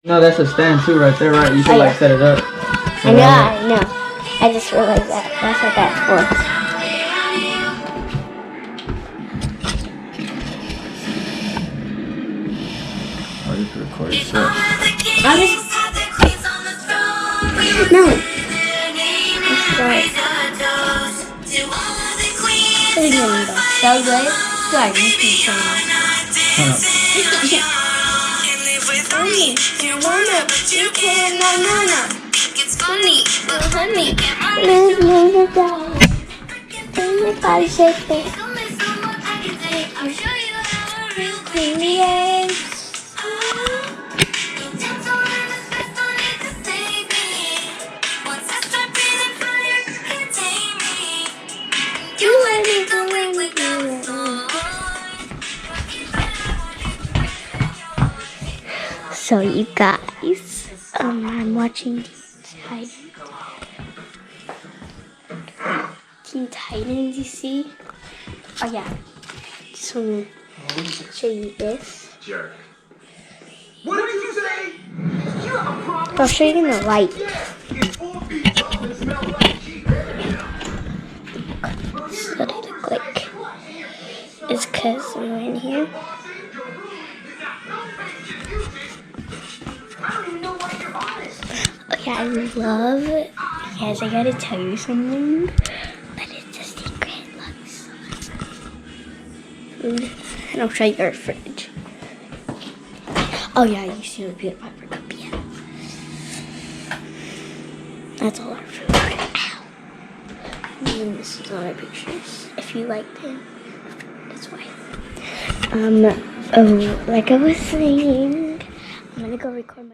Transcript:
No, that's a stand too right there, right? You can like set it up. I know. I just realized that. That's what that's for. Oh, you can record it. No. It's funny, but honey, I'll show you how a real queen is. So you guys, I'm watching Teen Titans, you see? Oh yeah, just want to show you this. Jerk. What did you say? You have a problem? I'll show you in the light. What they look like. It's because we're in here. Okay, I love it. Yes, I gotta tell you something. But it's a secret. Look. And I'll show you our fridge. Oh yeah, you see the peanut butter cup, yeah. That's all our food. Ow. And this is all our pictures. If you like them, that's why. Like I was saying, I'm gonna go record my